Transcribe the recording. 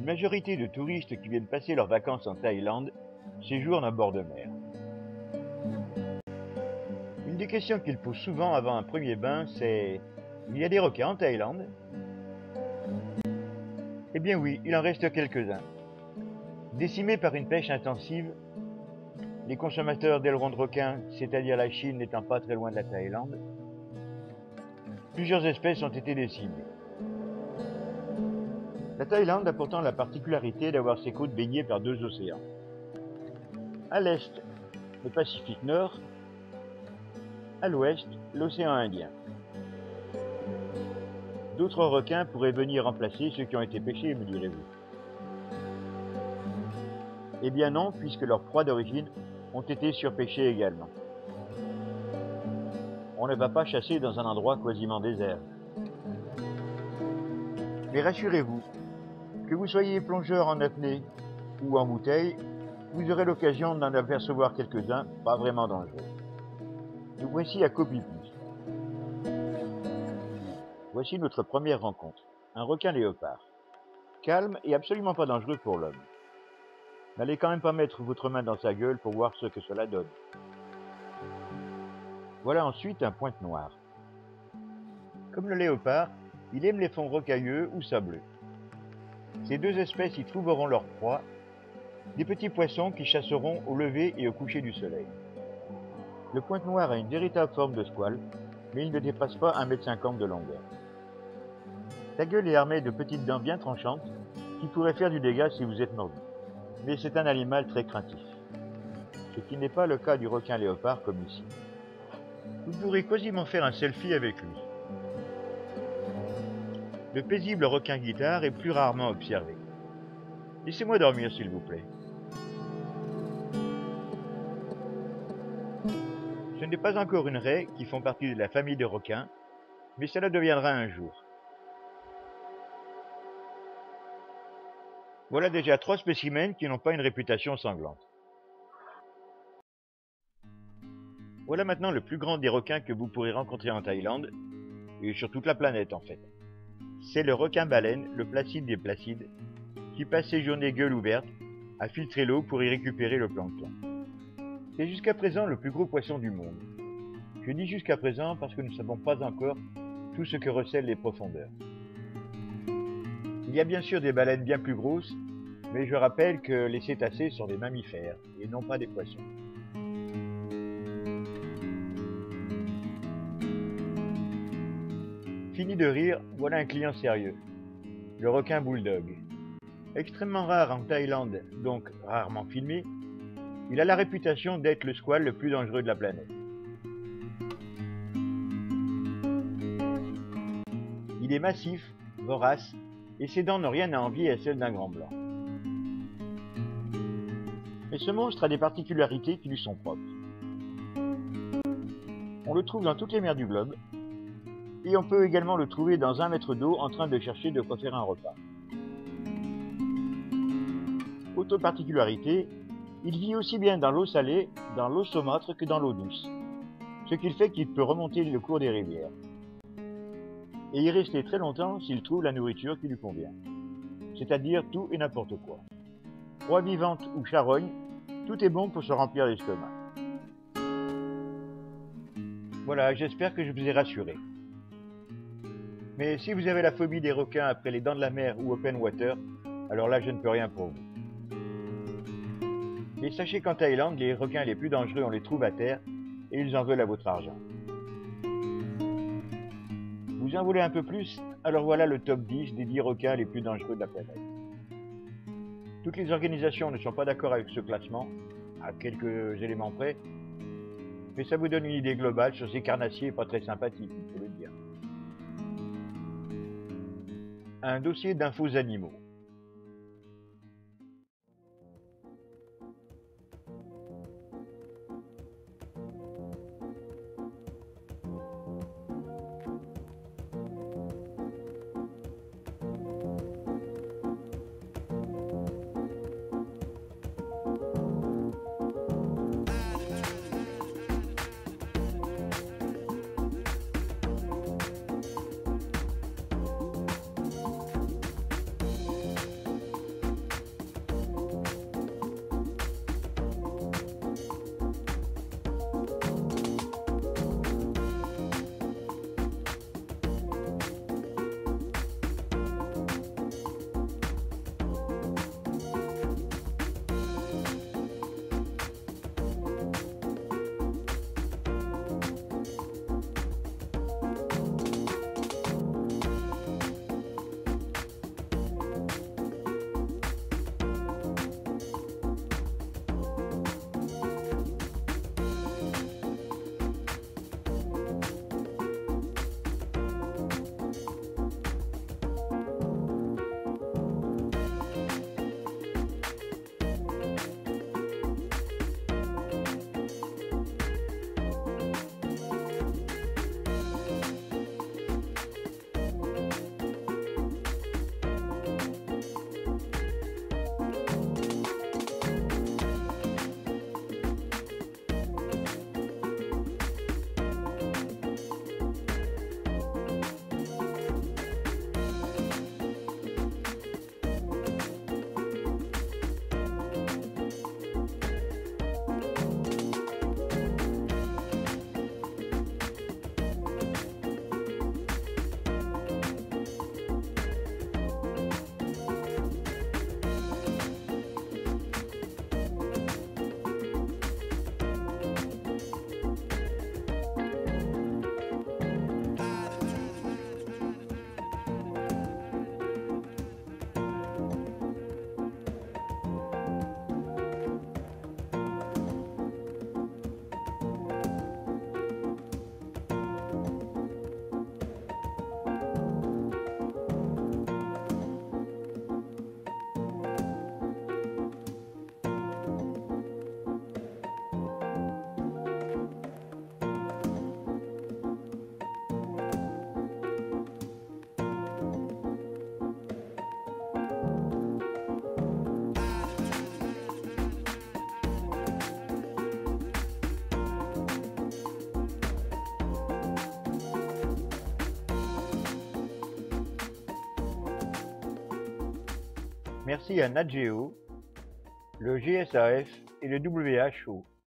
Une majorité de touristes qui viennent passer leurs vacances en Thaïlande séjournent à bord de mer. Une des questions qu'ils posent souvent avant un premier bain, c'est « Il y a des requins en Thaïlande ?» Eh bien oui, il en reste quelques-uns. Décimés par une pêche intensive, les consommateurs d'ailerons de requins, c'est-à-dire la Chine n'étant pas très loin de la Thaïlande, plusieurs espèces ont été décimées. La Thaïlande a pourtant la particularité d'avoir ses côtes baignées par deux océans. À l'est, le Pacifique Nord, à l'ouest, l'océan Indien. D'autres requins pourraient venir remplacer ceux qui ont été pêchés, me direz-vous. Eh bien non, puisque leurs proies d'origine ont été surpêchées également. On ne va pas chasser dans un endroit quasiment désert. Mais rassurez-vous, que vous soyez plongeur en apnée ou en bouteille, vous aurez l'occasion d'en apercevoir quelques-uns pas vraiment dangereux. Nous voici à Koh Phi Phi. Voici notre première rencontre, un requin léopard. Calme et absolument pas dangereux pour l'homme. N'allez quand même pas mettre votre main dans sa gueule pour voir ce que cela donne. Voilà ensuite un pointe-noir. Comme le léopard, il aime les fonds rocailleux ou sableux. Ces deux espèces y trouveront leur proie, des petits poissons qui chasseront au lever et au coucher du soleil. Le pointe-noir a une véritable forme de squale, mais il ne dépasse pas 1,50 m de longueur. Sa gueule est armée de petites dents bien tranchantes qui pourraient faire du dégât si vous êtes mordu. Mais c'est un animal très craintif, ce qui n'est pas le cas du requin léopard comme ici. Vous pourrez quasiment faire un selfie avec lui. Le paisible requin guitare est plus rarement observé. Laissez-moi dormir s'il vous plaît. Ce n'est pas encore une raie qui font partie de la famille des requins, mais cela deviendra un jour. Voilà déjà 3 spécimens qui n'ont pas une réputation sanglante. Voilà maintenant le plus grand des requins que vous pourrez rencontrer en Thaïlande, et sur toute la planète en fait. C'est le requin-baleine, le placide des placides, qui passe ses journées gueule ouverte à filtrer l'eau pour y récupérer le plancton. C'est jusqu'à présent le plus gros poisson du monde. Je dis jusqu'à présent parce que nous ne savons pas encore tout ce que recèlent les profondeurs. Il y a bien sûr des baleines bien plus grosses, mais je rappelle que les cétacés sont des mammifères et non pas des poissons. Fini de rire, voilà un client sérieux. Le requin bulldog. Extrêmement rare en Thaïlande, donc rarement filmé, il a la réputation d'être le squale le plus dangereux de la planète. Il est massif, vorace, et ses dents n'ont rien à envier à celles d'un grand blanc. Mais ce monstre a des particularités qui lui sont propres. On le trouve dans toutes les mers du globe, et on peut également le trouver dans 1 mètre d'eau en train de chercher de quoi faire un repas. Autre particularité, il vit aussi bien dans l'eau salée, dans l'eau saumâtre que dans l'eau douce, ce qui fait qu'il peut remonter le cours des rivières et y rester très longtemps s'il trouve la nourriture qui lui convient, c'est-à-dire tout et n'importe quoi. Proie vivante ou charogne, tout est bon pour se remplir l'estomac. Voilà, j'espère que je vous ai rassuré. Mais si vous avez la phobie des requins après les dents de la mer ou open water, alors là je ne peux rien pour vous. Mais sachez qu'en Thaïlande, les requins les plus dangereux, on les trouve à terre et ils en veulent à votre argent. Vous en voulez un peu plus? Alors voilà le top 10 des 10 requins les plus dangereux de la planète. Toutes les organisations ne sont pas d'accord avec ce classement, à quelques éléments près, mais ça vous donne une idée globale sur ces carnassiers pas très sympathiques, il faut le dire. Un dossier d'infos animaux. Merci à Nat Geo, le GSAF et le WHO.